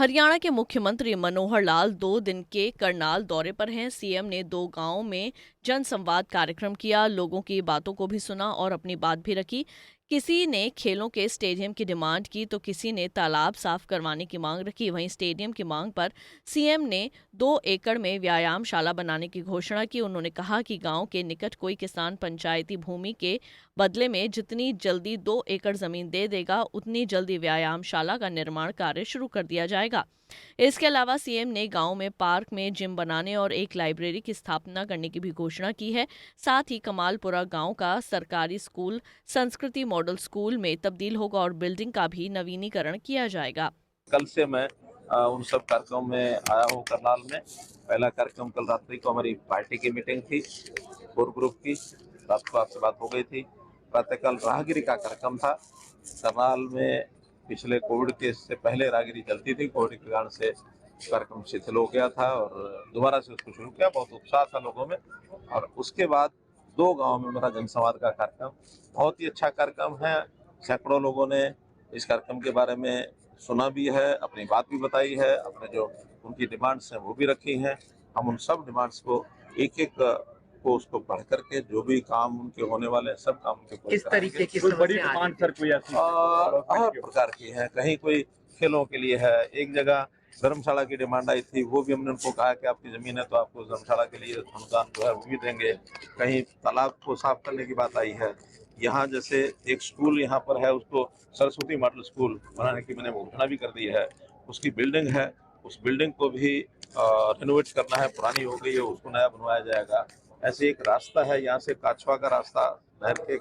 हरियाणा के मुख्यमंत्री मनोहर लाल 2 दिन के करनाल दौरे पर हैं। सीएम ने 2 गांवों में जनसंवाद कार्यक्रम किया, लोगों की बातों को भी सुना और अपनी बात भी रखी। किसी ने खेलों के स्टेडियम की डिमांड की तो किसी ने तालाब साफ करवाने की मांग रखी। वहीं स्टेडियम की मांग पर सीएम ने 2 एकड़ में व्यायामशाला बनाने की घोषणा की। उन्होंने कहा कि गांव के निकट कोई किसान पंचायती भूमि के बदले में जितनी जल्दी 2 एकड़ जमीन दे देगा, उतनी जल्दी व्यायामशाला का निर्माण कार्य शुरू कर दिया जाएगा। इसके अलावा सीएम ने गांव में पार्क में जिम बनाने और एक लाइब्रेरी की स्थापना करने की भी घोषणा की है। साथ ही कमालपुरा गांव का सरकारी स्कूल संस्कृति मॉडल स्कूल में तब्दील होगा और बिल्डिंग का भी नवीनीकरण किया जाएगा। कल से मैं उन सब कार्यक्रमों में आया हूँ करनाल में। पहला कार्यक्रम कल रात्रि को हमारी पार्टी की मीटिंग थी, कोर ग्रुप की। रात को आपसे बात हो गई थी। प्रातःकाल राहगिरी का कार्यक्रम था। करनाल में पिछले कोविड के से पहले राहगिरी चलती थी, कोविड के कारण से कार्यक्रम शिथिल हो गया था और दोबारा से उसको शुरू किया। बहुत उत्साह था लोगों में। और उसके बाद 2 गांव में मेरा जनसंवाद का कार्यक्रम, बहुत ही अच्छा कार्यक्रम है। सैकड़ों लोगों ने इस कार्यक्रम के बारे में सुना भी है, अपनी बात भी बताई है, अपने जो उनकी डिमांड्स हैं वो भी रखी हैं। हम उन सब डिमांड्स को एक एक को उसको पढ़ करके जो भी काम उनके होने वाले हैं सब काम उनके पूरे किस तरीके की कोई बड़ी समस्या आ रही डिमांड सर कोई ऐसी हर प्रकार की है। कहीं कोई खेलों के लिए है, एक जगह धर्मशाला की डिमांड आई थी, वो भी हमने उनको कहा कि आपकी जमीन है तो आपको धर्मशाला के लिए अनुदान जो है वो भी देंगे। कहीं तालाब को साफ करने की बात आई है। यहाँ जैसे एक स्कूल यहाँ पर है, उसको सरस्वती मॉडल स्कूल बनाने की मैंने घोषणा भी कर दी है। उसकी बिल्डिंग है, उस बिल्डिंग को भी रिनोवेट करना है, पुरानी हो गई है, उसको नया बनवाया जाएगा। ऐसे एक रास्ता है यहाँ से काछवा का रास्ता, नहर के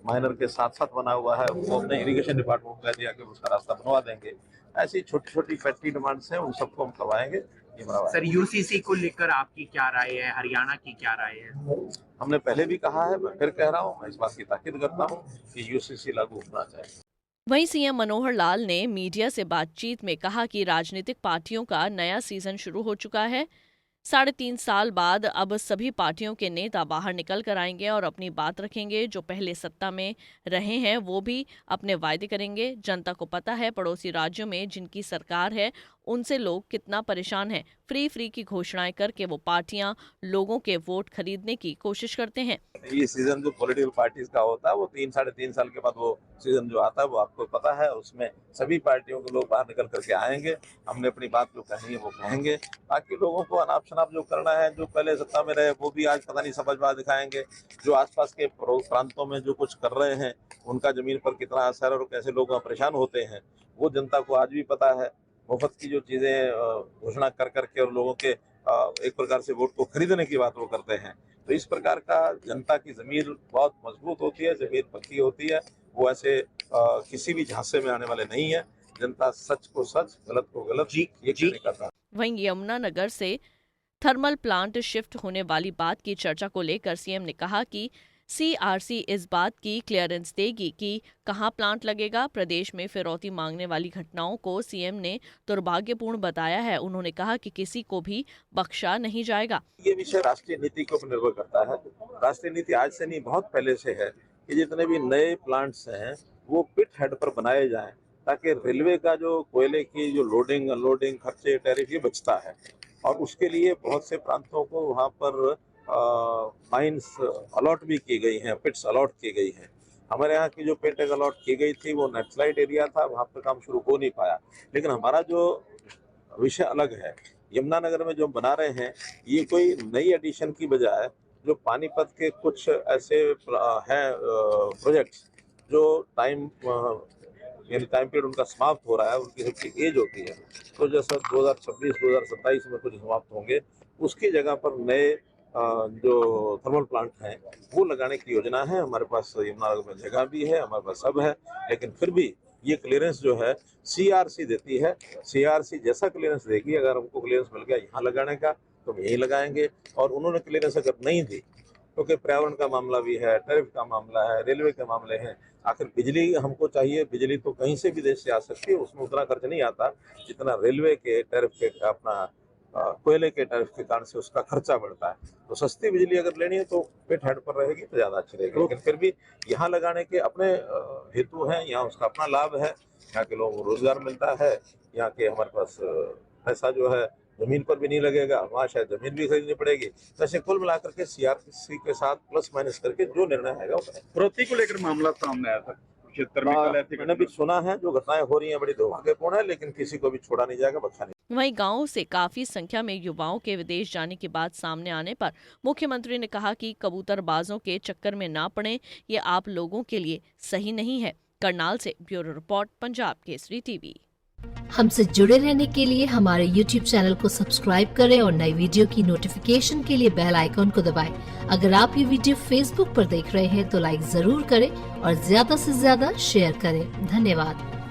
माइनर के साथ साथ बना हुआ है, वो हमने इरिगेशन डिपार्टमेंट को कह दिया कि उसका रास्ता बनवा देंगे। ऐसी छोटी छोटी फैक्ट्री डिमांड्स हैं, उन सबको हम करवाएंगे। ये हमारा सर, यूसीसी को लेकर आपकी क्या राय है, हरियाणा की क्या राय है? हमने पहले भी कहा है, मैं फिर कह रहा हूँ, मैं इस बात की ताकीद करता हूँ कि यूसीसी लागू होना चाहिए। वहीं सीएम मनोहर लाल ने मीडिया से बातचीत में कहा कि राजनीतिक पार्टियों का नया सीजन शुरू हो चुका है। 3.5 साल बाद अब सभी पार्टियों के नेता बाहर निकल कर आएंगे और अपनी बात रखेंगे। जो पहले सत्ता में रहे हैं वो भी अपने वायदे करेंगे। जनता को पता है पड़ोसी राज्यों में जिनकी सरकार है उनसे लोग कितना परेशान हैं। फ्री की घोषणाएं करके वो पार्टियां लोगों के वोट खरीदने की कोशिश करते हैं। ये सीजन जो पॉलिटिकल पार्टीज का होता है वो 3-3.5 साल के बाद वो सीजन जो आता है वो आपको पता है, उसमें सभी पार्टियों के लोग बाहर निकल करके आएंगे। हमने अपनी बात जो कहनी है वो कहेंगे, ताकि लोगों को अनाप शनाप जो करना है, जो पहले सत्ता में रहे वो भी आज पता नहीं समझ दिखाएंगे। जो आसपास के प्रांतों में जो कुछ कर रहे हैं उनका जमीन पर कितना असर और कैसे लोग परेशान होते हैं वो जनता को आज भी पता है। मुफ्त की जो चीजें घोषणा कर करके और लोगों के एक प्रकार से वोट को खरीदने की बात वो करते हैं। तो इस प्रकार का जनता की जमीन बहुत मजबूत होती है, जमीन पक्की होती है। वो ऐसे किसी भी झांसे में आने वाले नहीं है। जनता सच को सच, गलत को गलत ये कहने का था। वहीं यमुनानगर से थर्मल प्लांट शिफ्ट होने वाली बात की चर्चा को लेकर सीएम ने कहा कि सीआरसी इस बात की क्लियरेंस देगी कि कहां प्लांट लगेगा। प्रदेश में फिरौती मांगने वाली घटनाओं को सीएम ने दुर्भाग्यपूर्ण बताया है। उन्होंने कहा कि किसी को भी बख्शा नहीं जाएगा। ये विषय राष्ट्रीय नीति के ऊपर निर्भर करता है। राष्ट्रीय नीति आज से नहीं, बहुत पहले से है कि जितने भी नए प्लांट्स हैं वो पिट हेड पर बनाए जाएं, ताकि रेलवे का जो कोयले की जो लोडिंग अनलोडिंग खर्चे टैरिफ ये बचता है। और उसके लिए बहुत से प्रांतों को वहाँ पर माइंस अलॉट भी की गई हैं, पिट्स अलॉट की गई हैं। हमारे यहाँ की जो पिट अलॉट की गई थी वो नक्सलाइट एरिया था, वहाँ पर काम शुरू हो नहीं पाया। लेकिन हमारा जो विषय अलग है, यमुनानगर में जो बना रहे हैं ये कोई नई एडिशन की बजाय जो पानीपत के कुछ ऐसे हैं प्रोजेक्ट्स जो टाइम पीरियड उनका समाप्त हो रहा है, उनकी सबकी एज होती है, तो जैसा 2026-2027 में कुछ समाप्त होंगे, उसकी जगह पर नए जो थर्मल प्लांट हैं वो लगाने की योजना है। हमारे पास यमुनानगर में जगह भी है, हमारे पास सब है, लेकिन फिर भी ये क्लियरेंस जो है सीआरसी देती है। सीआरसी जैसा क्लियरेंस देगी, अगर हमको क्लियरेंस मिल गया यहाँ लगाने का तो हम यहीं लगाएंगे। और उन्होंने क्लियरेंस अगर नहीं दी, क्योंकि पर्यावरण का मामला भी है, टैरिफ का मामला है, रेलवे के मामले हैं, आखिर बिजली हमको चाहिए। बिजली तो कहीं से भी देश से आ सकती है, उसमें उतना खर्च नहीं आता जितना रेलवे के टैरिफ के अपना कोयले के टैरिफ के कारण से उसका खर्चा बढ़ता है। तो सस्ती बिजली अगर लेनी है तो पिट हेड पर रहेगी तो ज्यादा अच्छी रहेगी, लेकिन फिर भी यहाँ लगाने के अपने हेतु हैं, यहाँ उसका अपना लाभ है, यहाँ के लोगों को रोजगार मिलता है, यहाँ के हमारे पास पैसा जो है जमीन पर भी नहीं लगेगा, वहाँ शायद जमीन भी खरीदनी पड़ेगी। तो ऐसे कुल मिलाकर के सीआरसी के साथ प्लस माइनस करके जो निर्णय आएगा वो करेंगे। प्रवृत्ति को लेकर मामला सामने आया था क्षेत्र में, कल ऐसी मैंने भी सुना है, जो घटनाएं हो रही हैं बड़ी दुर्भाग्यपूर्ण है, लेकिन किसी को भी छोड़ा नहीं जाएगा, बख्शा नहीं। वहीं गांवों से काफी संख्या में युवाओं के विदेश जाने की बात सामने आने पर मुख्यमंत्री ने कहा कि कबूतरबाजों के चक्कर में ना पड़े, ये आप लोगों के लिए सही नहीं है। करनाल से bureau report, Punjab Kesari TV. हमसे जुड़े रहने के लिए हमारे YouTube चैनल को सब्सक्राइब करें और नई वीडियो की नोटिफिकेशन के लिए बेल आइकॉन को दबाएं। अगर आप ये वीडियो Facebook पर देख रहे हैं तो लाइक जरूर करें और ज्यादा से ज्यादा शेयर करें। धन्यवाद।